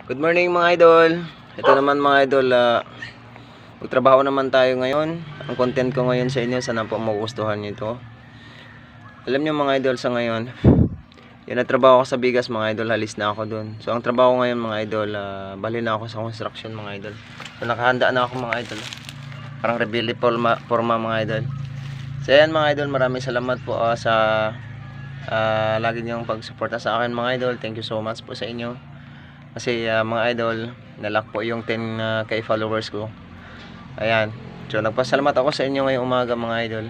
Good morning mga idol. Ito naman mga idol, magtrabaho naman tayo ngayon. Ang content ko ngayon sa inyo, sana po magugustuhan nyo ito. Alam nyo mga idol, sa ngayon, yun nagtrabaho ako sa bigas mga idol, halis na ako dun. So ang trabaho ngayon mga idol, bali na ako sa construction mga idol. So nakahanda na ako mga idol. Parang rebelde forma mga idol. So ayan mga idol, maraming salamat po sa lagi niyong pagsuporta sa akin mga idol. Thank you so much po sa inyo. Kasi mga idol, nalock po yung 10k followers ko. Ayan. So nagpasalamat ako sa inyo ngayong umaga mga idol.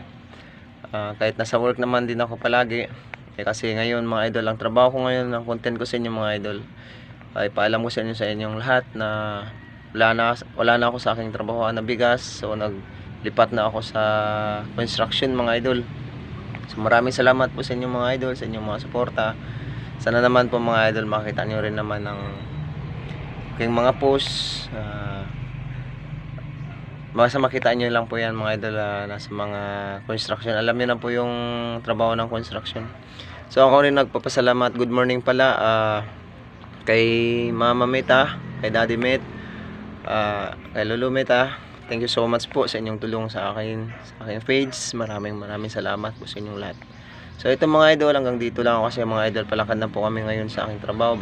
Kahit nasa work naman din ako palagi. Kasi ngayon mga idol, ang trabaho ko ngayon, ang content ko sa inyo mga idol, ay paalam ko sa inyong lahat na wala na ako sa aking trabaho na bigas. So naglipat na ako sa construction mga idol. So maraming salamat po sa inyo mga idol, sa inyong mga suporta. Sana naman po mga idol, makita nyo rin naman ng aking mga posts. Basta makita nyo lang po yan mga idol, nasa mga construction. Alam nyo na po yung trabaho ng construction. So ako rin nagpapasalamat. Good morning pala kay Mama Meta, kay Daddy Met, kay Lolo Meta. Thank you so much po sa inyong tulong sa akin page. Maraming salamat po sa inyong lahat. So ito mga idol, hanggang dito lang ako kasi mga idol, palakad na po kami ngayon sa aking trabaho.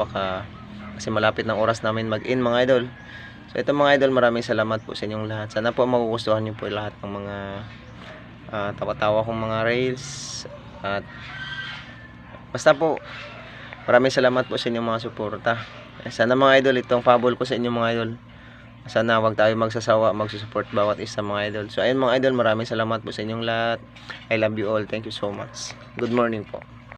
Kasi malapit ng oras namin mag-in mga idol. So ito mga idol, maraming salamat po sa inyong lahat. Sana po magugustuhan niyo po lahat ng mga tawa-tawa kong mga reels. At basta po, maraming salamat po sa inyong mga suporta. Sana mga idol, itong pabol ko sa inyong mga idol, sana wag tayo magsasawa, magsusupport bawat isa mga idol. So ayun mga idol, maraming salamat po sa inyong lahat. I love you all. Thank you so much. Good morning po.